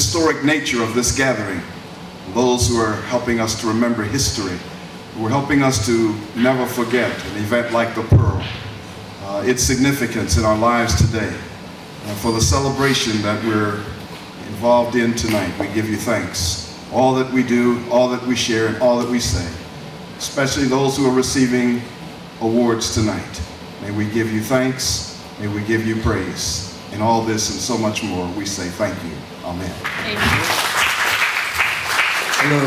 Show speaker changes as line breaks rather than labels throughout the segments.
historic nature of this gathering, those who are helping us to remember history, who are helping us to never forget an event like the Pearl, its significance in our lives today. For the celebration that we're involved in tonight, we give you thanks. All that we do, all that we share, and all that we say, especially those who are receiving awards tonight. May we give you thanks, may we give you praise. In all this and so much more, we say thank you. Amen.
Amen.
Hello.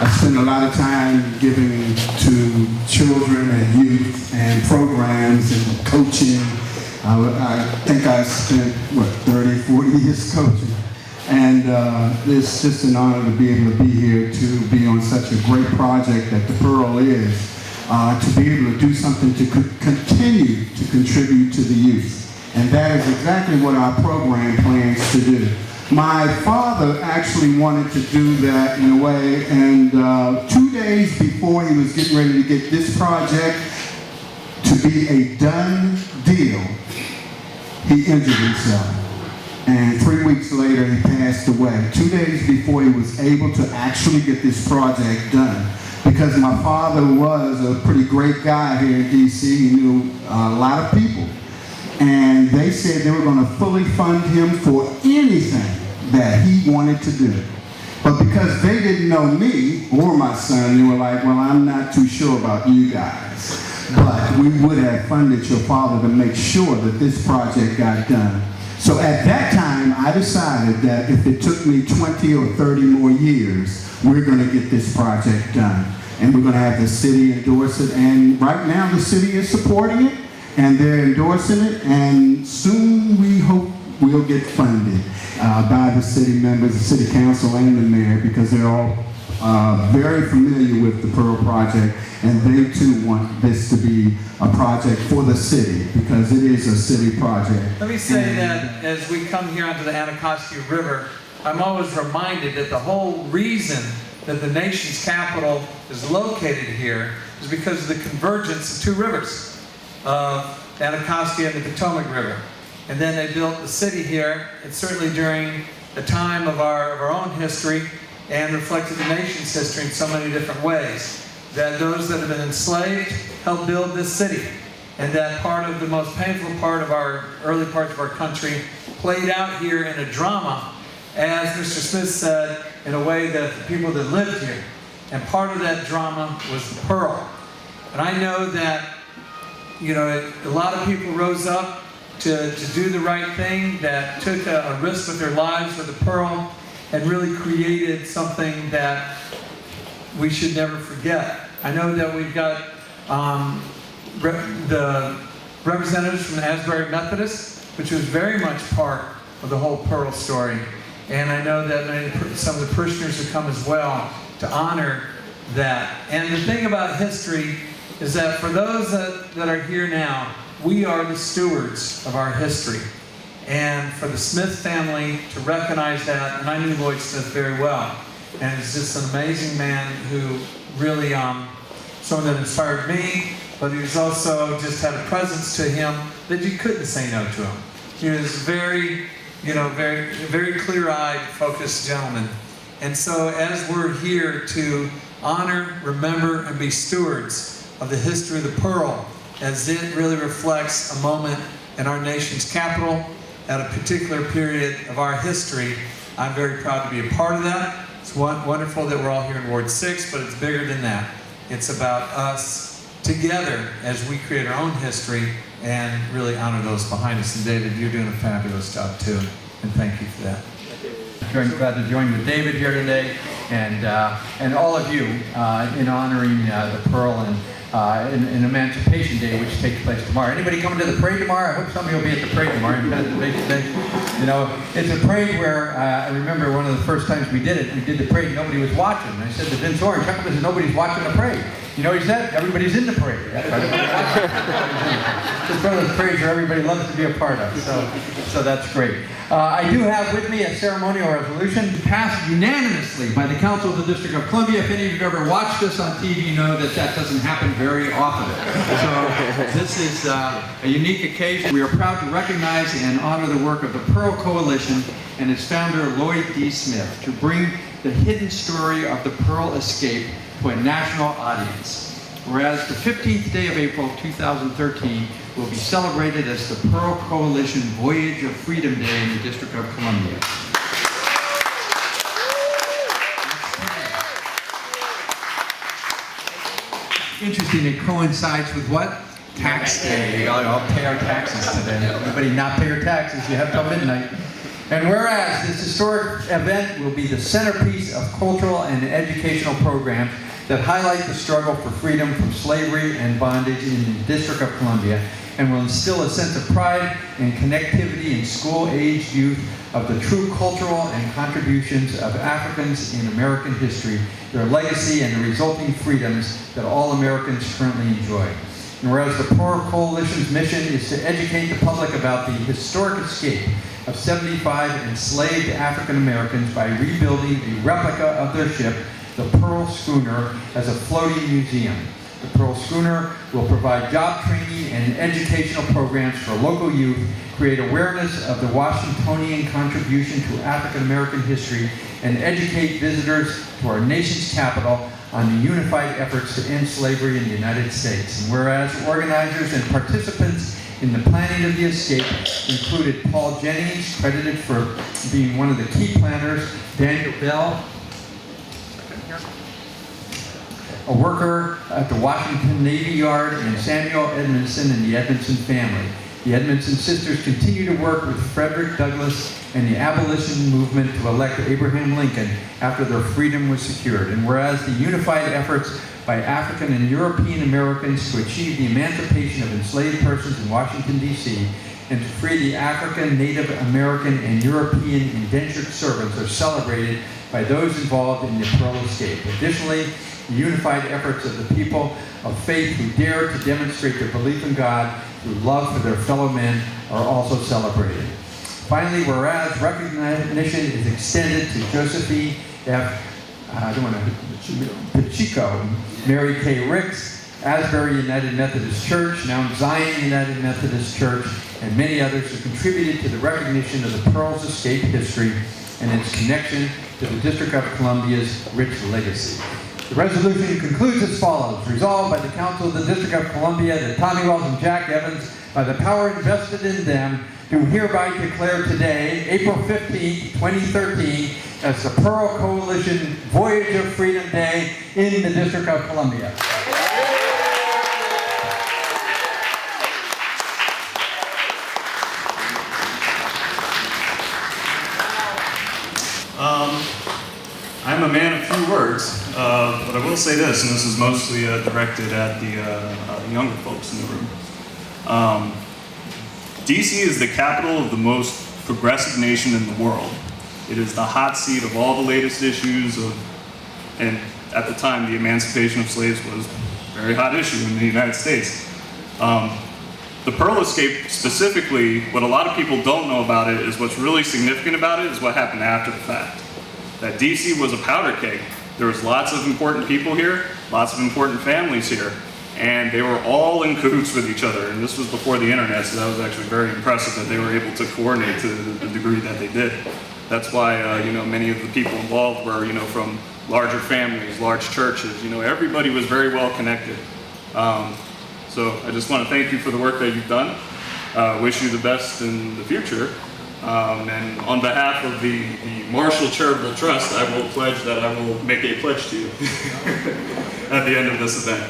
I spend a lot of time giving to children and youth and programs and coaching. I think I spent, 30, 40 years coaching. And it's just an honor to be able to be here, to be on such a great project that the Pearl is, to be able to do something to continue to contribute to the youth. And that is exactly what our program plans to do. My father actually wanted to do that in a way, and 2 days before he was getting ready to get this project to be a done deal, he injured himself. And 3 weeks later, he passed away. 2 days before he was able to actually get this project done. Because my father was a pretty great guy here in D.C. He knew a lot of people. And they said they were going to fully fund him for anything that he wanted to do. But because they didn't know me or my son, they were like, well, I'm not too sure about you guys. But we would have funded your father to make sure that this project got done. So at that time, I decided that if it took me 20 or 30 more years, we're going to get this project done. And we're going to have the city endorse it. And right now, the city is supporting it, and they're endorsing it. And soon, we hope we'll get funded by the city members, the city council, and the mayor, because they're all very familiar with the Pearl project. And they, too, want this to be a project for the city, because it is a city project.
Let me say that as we come here onto the Anacostia River, I'm always reminded that the whole reason that the nation's capital is located here is because of the convergence of two rivers, the Anacostia and the Potomac River. And then they built the city here, and certainly during the time of our own history, and reflected the nation's history in so many different ways. That those that have been enslaved helped build this city. And that part of the most painful part of our early parts of our country played out here in a drama, as Mr. Smith said, in a way that the people that lived here. And part of that drama was the Pearl. And I know that, a lot of people rose up to do the right thing, that took a risk with their lives for the Pearl, and really created something that we should never forget. I know that we've got the representatives from the Asbury Methodist, which was very much part of the whole Pearl story. And I know that some of the parishioners have come as well to honor that. And the thing about history is that for those that are here now, we are the stewards of our history. And for the Smith family to recognize that, and I knew Lloyd Smith very well, and he's just an amazing man who really, someone that inspired me, but he's also just had a presence to him that you couldn't say no to him. He was very, very clear-eyed, focused gentleman. And so as we're here to honor, remember, and be stewards of the history of the Pearl, as it really reflects a moment in our nation's capital at a particular period of our history, I'm very proud to be a part of that. It's wonderful that we're all here in Ward 6, but it's bigger than that. It's about us together as we create our own history and really honor those behind us. And David, you're doing a fabulous job too, and thank you for that.
Very glad to join with David here today, and all of you in honoring the Pearl and Emancipation Day, which takes place tomorrow. Anybody coming to the parade tomorrow? I hope somebody will be at the parade tomorrow. It's a parade where I remember one of the first times we did the parade, nobody was watching. And I said to Vince Orange, how come there's nobody's watching the parade? You know what he said? Everybody's in the parade. That's right. It's one of those parades where everybody loves to be a part of. So that's great. I do have with me a ceremonial resolution passed unanimously by the Council of the District of Columbia. If any of you have ever watched this on TV, you know that doesn't happen very often. So this is a unique occasion. We are proud to recognize and honor the work of the Pearl Coalition and its founder, Lloyd D. Smith, to bring the hidden story of the Pearl Escape to a national audience. Whereas the 15th day of April 2013 will be celebrated as the Pearl Coalition Voyage of Freedom Day in the District of Columbia. Interesting, it coincides with what? Tax Day. We all pay our taxes today. Everybody not pay your taxes, you have till midnight. And whereas this historic event will be the centerpiece of cultural and educational programs that highlight the struggle for freedom from slavery and bondage in the District of Columbia, and will instill a sense of pride and connectivity in school-aged youth of the true cultural and contributions of Africans in American history, their legacy, and the resulting freedoms that all Americans currently enjoy. And whereas the Pearl Coalition's mission is to educate the public about the historic escape of 75 enslaved African Americans by rebuilding a replica of their ship, the Pearl Schooner, as a floating museum. The Pearl Schooner will provide job training and educational programs for local youth, create awareness of the Washingtonian contribution to African American history, and educate visitors to our nation's capital on the unified efforts to end slavery in the United States. And whereas organizers and participants in the planning of the escape included Paul Jennings, credited for being one of the key planners, Daniel Bell, a worker at the Washington Navy Yard, and Samuel Edmondson and the Edmondson family. The Edmondson sisters continue to work with Frederick Douglass and the abolition movement to elect Abraham Lincoln after their freedom was secured. And whereas the unified efforts by African and European Americans to achieve the emancipation of enslaved persons in Washington, D.C., and to free the African, Native American, and European indentured servants are celebrated by those involved in the Pearl Escape. Additionally, the unified efforts of the people of faith who dare to demonstrate their belief in God through love for their fellow men are also celebrated. Finally, whereas recognition is extended to Josephine F. Pacheco, Mary K. Ricks, Asbury United Methodist Church, Mount Zion United Methodist Church, and many others who contributed to the recognition of the Pearl's escape history and its connection to the District of Columbia's rich legacy. The resolution concludes as follows. Resolved by the Council of the District of Columbia that Tommy Wells and Jack Evans, by the power invested in them, do hereby declare today, April 15, 2013, as the Pearl Coalition Voyage of Freedom Day in the District of Columbia.
I'm a man of few words, but I will say this, and this is mostly directed at the younger folks in the room. DC is the capital of the most progressive nation in the world. It is the hot seat of all the latest issues and at the time the emancipation of slaves was a very hot issue in the United States. The Pearl Escape specifically, what a lot of people don't know about it is what's really significant about it is what happened after the fact. That DC was a powder keg. There was lots of important people here, lots of important families here, and they were all in cahoots with each other. And this was before the internet, so that was actually very impressive that they were able to coordinate to the degree that they did. That's why many of the people involved were from larger families, large churches. Everybody was very well connected. So I just want to thank you for the work that you've done. Wish you the best in the future. And on behalf of the Marshall Charitable Trust, I will pledge that I will make a pledge to you at the end of this event.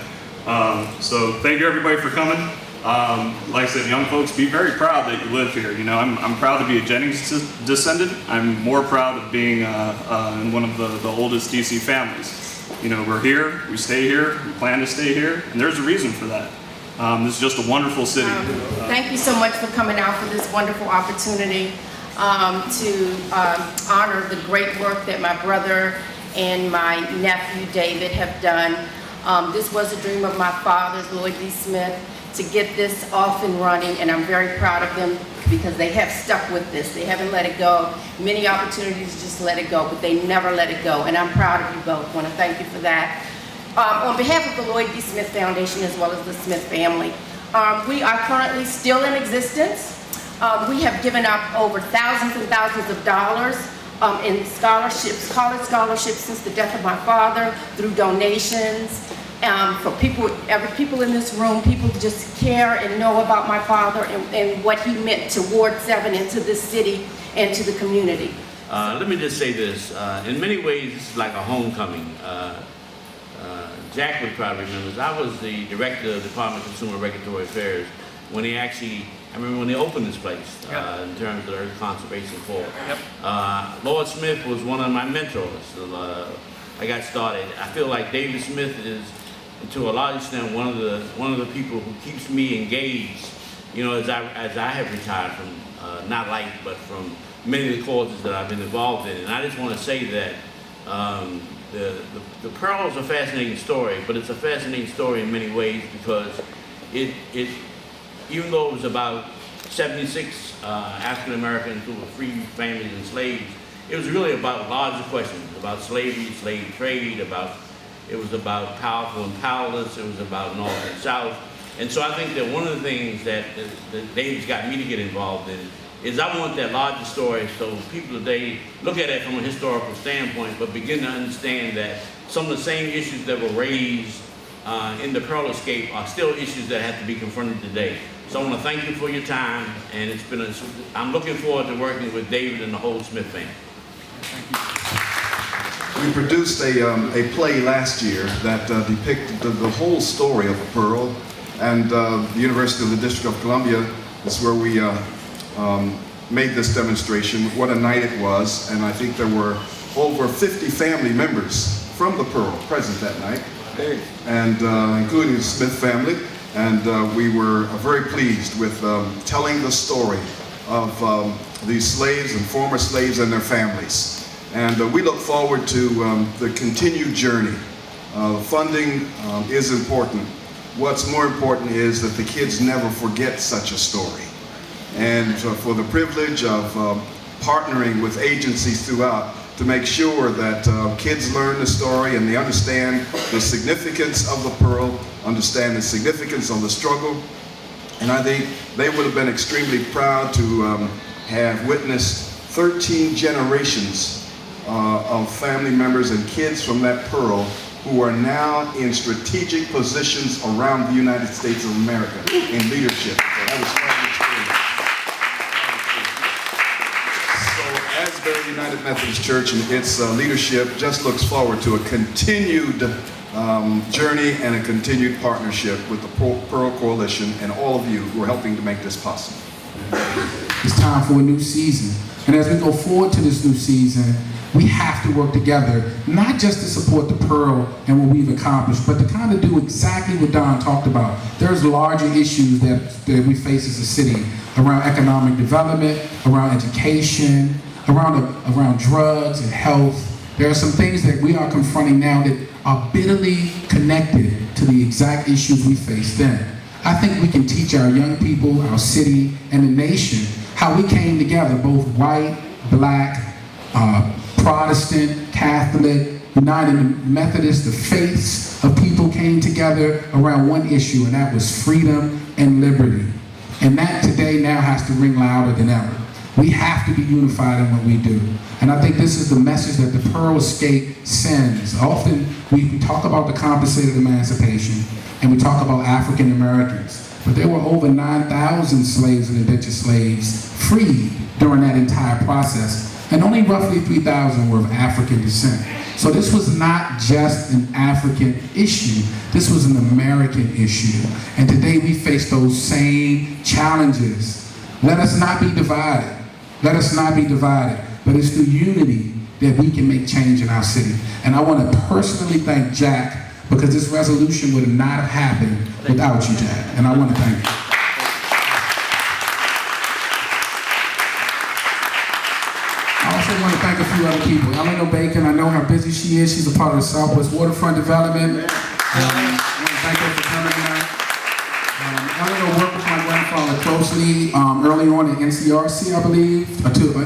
So thank you everybody for coming. Like I said, young folks, be very proud that you live here. I'm proud to be a Jennings descendant. I'm more proud of being in one of the oldest DC families. We're here, we stay here, we plan to stay here, and there's a reason for that. This is just a wonderful city.
Thank you so much for coming out for this wonderful opportunity to honor the great work that my brother and my nephew David have done. This was a dream of my father's, Lloyd D. Smith, to get this off and running, and I'm very proud of them because they have stuck with this. They haven't let it go. Many opportunities just let it go, but they never let it go, and I'm proud of you both. I want to thank you for that. On behalf of the Lloyd D. Smith Foundation as well as the Smith family, we are currently still in existence. We have given out over thousands and thousands of dollars in scholarships, college scholarships since the death of my father, through donations, for people in this room, people to just care and know about my father and what he meant to Ward 7 and to this city and to the community.
Let me just say this. In many ways, this is like a homecoming. Jack would probably remember this. I was the director of the Department of Consumer Regulatory Affairs when they actually, I remember when they opened this place in terms of the Earth Conservation Corps. Lord Smith was one of my mentors. I got started. I feel like David Smith is, to a large extent, one of the people who keeps me engaged. You know, as I have retired from not life, but from many of the causes that I've been involved in. And I just want to say that the Pearl is a fascinating story, but it's a fascinating story in many ways because it even though it was about 76 African Americans who were free families and slaves, it was really about larger questions about slavery, slave trade, it was about powerful and powerless, it was about North and South. And so I think that one of the things that David's got me to get involved in is I want that larger story so people today look at it from a historical standpoint, but begin to understand that some of the same issues that were raised in the Pearl Escape are still issues that have to be confronted today. So I want to thank you for your time, and I'm looking forward to working with David and the whole Smith family.
We produced a play last year that depicted the whole story of the Pearl, and the University of the District of Columbia is where we made this demonstration. What a night it was, and I think there were over 50 family members from the Pearl present that night, and including the Smith family, and we were very pleased with telling the story of these slaves and former slaves and their families. And we look forward to the continued journey. Funding is important. What's more important is that the kids never forget such a story. And for the privilege of partnering with agencies throughout to make sure that kids learn the story and they understand the significance of the Pearl, understand the significance of the struggle. And I think they would have been extremely proud to have witnessed 13 generations of family members and kids from that Pearl who are now in strategic positions around the United States of America in leadership. So that was quite an experience. So Asbury United Methodist Church and its leadership just looks forward to a continued journey and a continued partnership with the Pearl Coalition and all of you who are helping to make this possible.
It's time for a new season. And as we go forward to this new season, we have to work together, not just to support the Pearl and what we've accomplished, but to kind of do exactly what Don talked about. There's larger issues that we face as a city around economic development, around education, around drugs and health. There are some things that we are confronting now that are bitterly connected to the exact issues we faced then. I think we can teach our young people, our city, and the nation how we came together, both white, black, Protestant, Catholic, United Methodist, the faiths of people came together around one issue, and that was freedom and liberty. And that today now has to ring louder than ever. We have to be unified in what we do. And I think this is the message that the Pearl Escape sends. Often we talk about the compensated emancipation, and we talk about African Americans. But there were over 9,000 slaves and indentured slaves freed during that entire process. And only roughly 3,000 were of African descent. So this was not just an African issue, this was an American issue. And today we face those same challenges. Let us not be divided. Let us not be divided. But it's through unity that we can make change in our city. And I want to personally thank Jack, because this resolution would not have happened without you, Jack. And I want to thank you. I want to thank a few other people. Eleanor Bacon, I know how busy she is. She's a part of the Southwest Waterfront Development. I want to thank her for coming tonight. Eleanor worked with my grandfather closely originally early on in NCRC, I believe,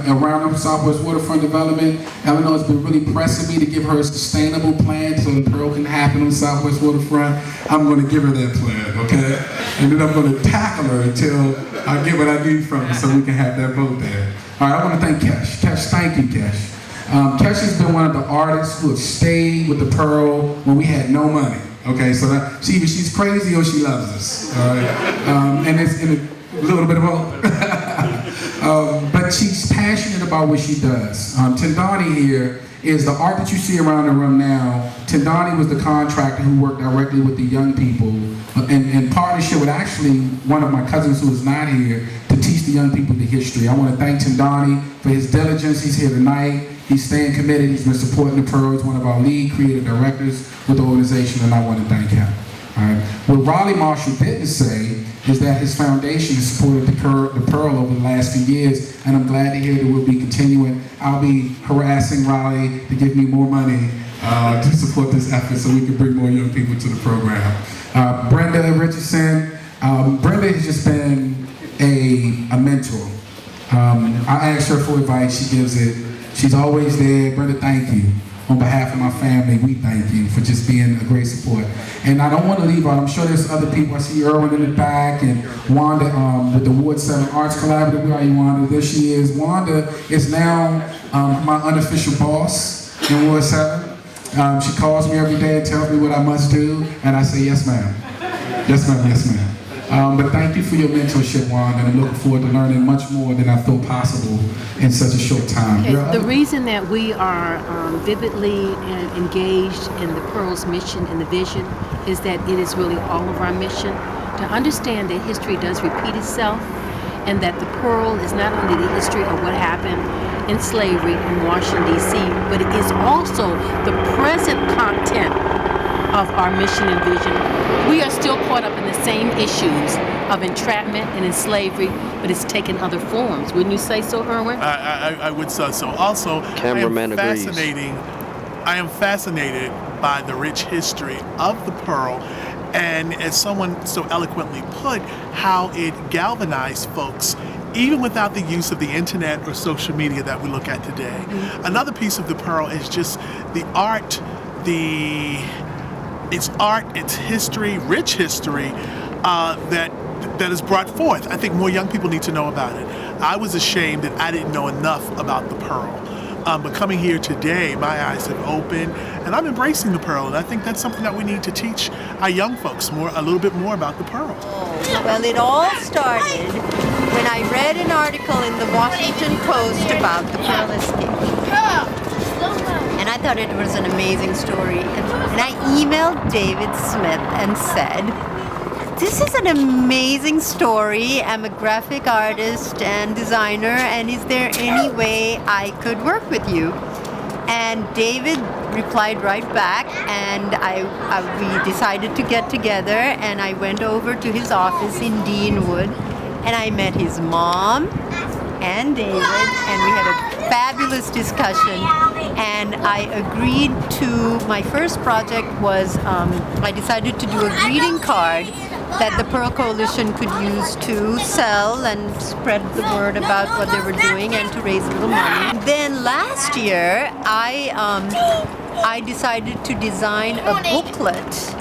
around the Southwest Waterfront Development. Eleanor's been really pressing me to give her a sustainable plan so the Pearl can happen on the Southwest Waterfront. I'm going to give her that plan, okay? And then I'm going to tackle her until I get what I need from her so we can have that vote there. All right, I want to thank Kesh. Kesh, thank you, Kesh. Kesh has been one of the artists who have stayed with the Pearl when we had no money. Okay, so that, either she's crazy or she loves us. All right, and it's in a little bit of both. But she's passionate about what she does. Tindani here is the art that you see around the room now. Tindani was the contractor who worked directly with the young people in partnership with actually one of my cousins who is not here to teach the young people the history. I want to thank Tindani for his diligence. He's here tonight. He's staying committed. He's been supporting the Pearl. He's one of our lead creative directors with the organization, and I want to thank him. All right. What Raleigh Marshall didn't say is that his foundation has supported the Pearl over the last few years, and I'm glad to hear that we'll be continuing. I'll be harassing Raleigh to give me more money to support this effort so we can bring more young people to the program. Brenda Richardson. Brenda has just been a mentor. I asked her for advice. She gives it. She's always there. Brenda, thank you. On behalf of my family, we thank you for just being a great support. And I don't want to leave out, I'm sure there's other people. I see Erwin in the back and Wanda with the Ward 7 Arts Collaborative. Where are you, Wanda? There she is. Wanda is now my unofficial boss in Ward 7. She calls me every day and tells me what I must do, and I say, yes, ma'am. Yes, ma'am, yes, ma'am. But thank you for your mentorship, Wanda, and I'm looking forward to learning much more than I thought possible in such a short time.
Okay. The reason that we are vividly engaged in the Pearl's mission and the vision is that it is really all of our mission to understand that history does repeat itself, and that the Pearl is not only the history of what happened in slavery in Washington, D.C., but it is also the present content of our mission and vision. We are still caught up in the same issues of entrapment and in slavery, but it's taken other forms. Wouldn't you say so, Erwin?
I would say so. Also,
Cameraman agrees.
I am fascinated by the rich history of the Pearl, and as someone so eloquently put, how it galvanized folks even without the use of the internet or social media that we look at today. Mm-hmm. Another piece of the Pearl is just the art, its history, rich history that is brought forth. I think more young people need to know about it. I was ashamed that I didn't know enough about the Pearl. But coming here today, my eyes have opened, and I'm embracing the Pearl, and I think that's something that we need to teach our young folks a little bit more about the Pearl.
Well, it all started when I read an article in the Washington Post about the Pearl escape. And I thought it was an amazing story. And I emailed David Smith and said, this is an amazing story. I'm a graphic artist and designer, and is there any way I could work with you? And David replied right back, and we decided to get together, and I went over to his office in Deanwood, and I met his mom and David, and we had a fabulous discussion, and I agreed to, my first project was, I decided to do a greeting card that the Pearl Coalition could use to sell and spread the word about what they were doing and to raise a little money. Then last year, I decided to design a booklet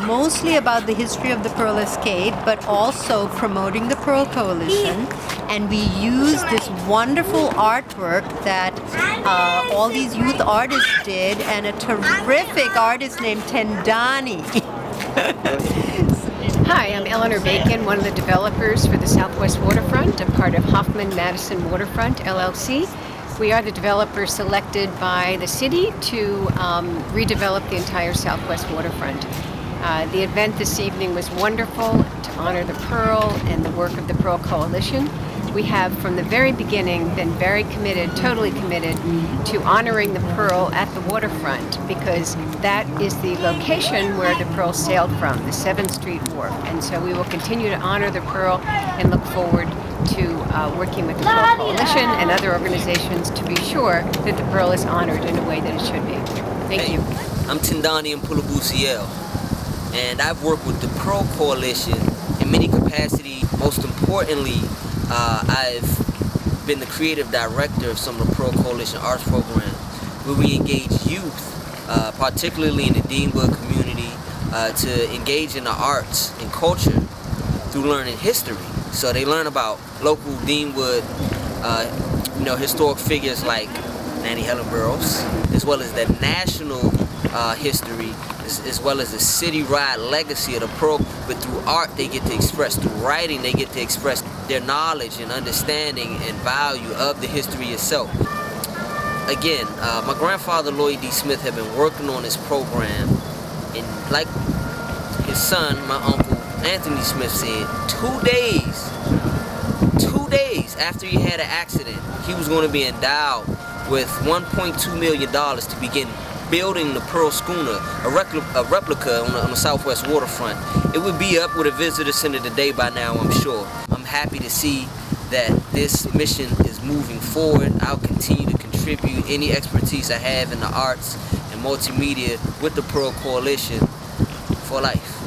mostly about the history of the Pearl escape, but also promoting the Pearl Coalition. And we used this wonderful artwork that all these youth artists did, and a terrific artist named Tindani.
Hi, I'm Eleanor Bacon, one of the developers for the Southwest Waterfront. I'm part of Hoffman Madison Waterfront, LLC. We are the developer selected by the city to redevelop the entire Southwest Waterfront. The event this evening was wonderful to honor the Pearl and the work of the Pearl Coalition. We have, from the very beginning, been very committed, totally committed, to honoring the Pearl at the waterfront, because that is the location where the Pearl sailed from, the 7th Street Wharf. And so we will continue to honor the Pearl and look forward to working with the Pearl Coalition and other organizations to be sure that the Pearl is honored in a way that it should be. Thank you.
I'm Tindani Mpulabusiel, and I've worked with the Pearl Coalition in many capacities
capacity. Most importantly, I've been the creative director of some of the Pearl Coalition arts programs, where we engage youth, particularly in the Deanwood community, to engage in the arts and culture through learning history. So they learn about local Deanwood, historic figures like Nannie Helen Burroughs, as well as the national history, as well as the city-wide legacy of the Pearl. But through art, they get to express, through writing, they get to express their knowledge and understanding and value of the history itself. Again, my grandfather, Lloyd D. Smith, had been working on this program, and like his son, my uncle, Anthony Smith, said, 2 days after he had an accident, he was going to be endowed with $1.2 million to begin building the Pearl Schooner, a replica on the southwest waterfront. It would be up with a visitor center today by now, I'm sure. I'm happy to see that this mission is moving forward. I'll continue to contribute any expertise I have in the arts and multimedia with the Pearl Coalition for life.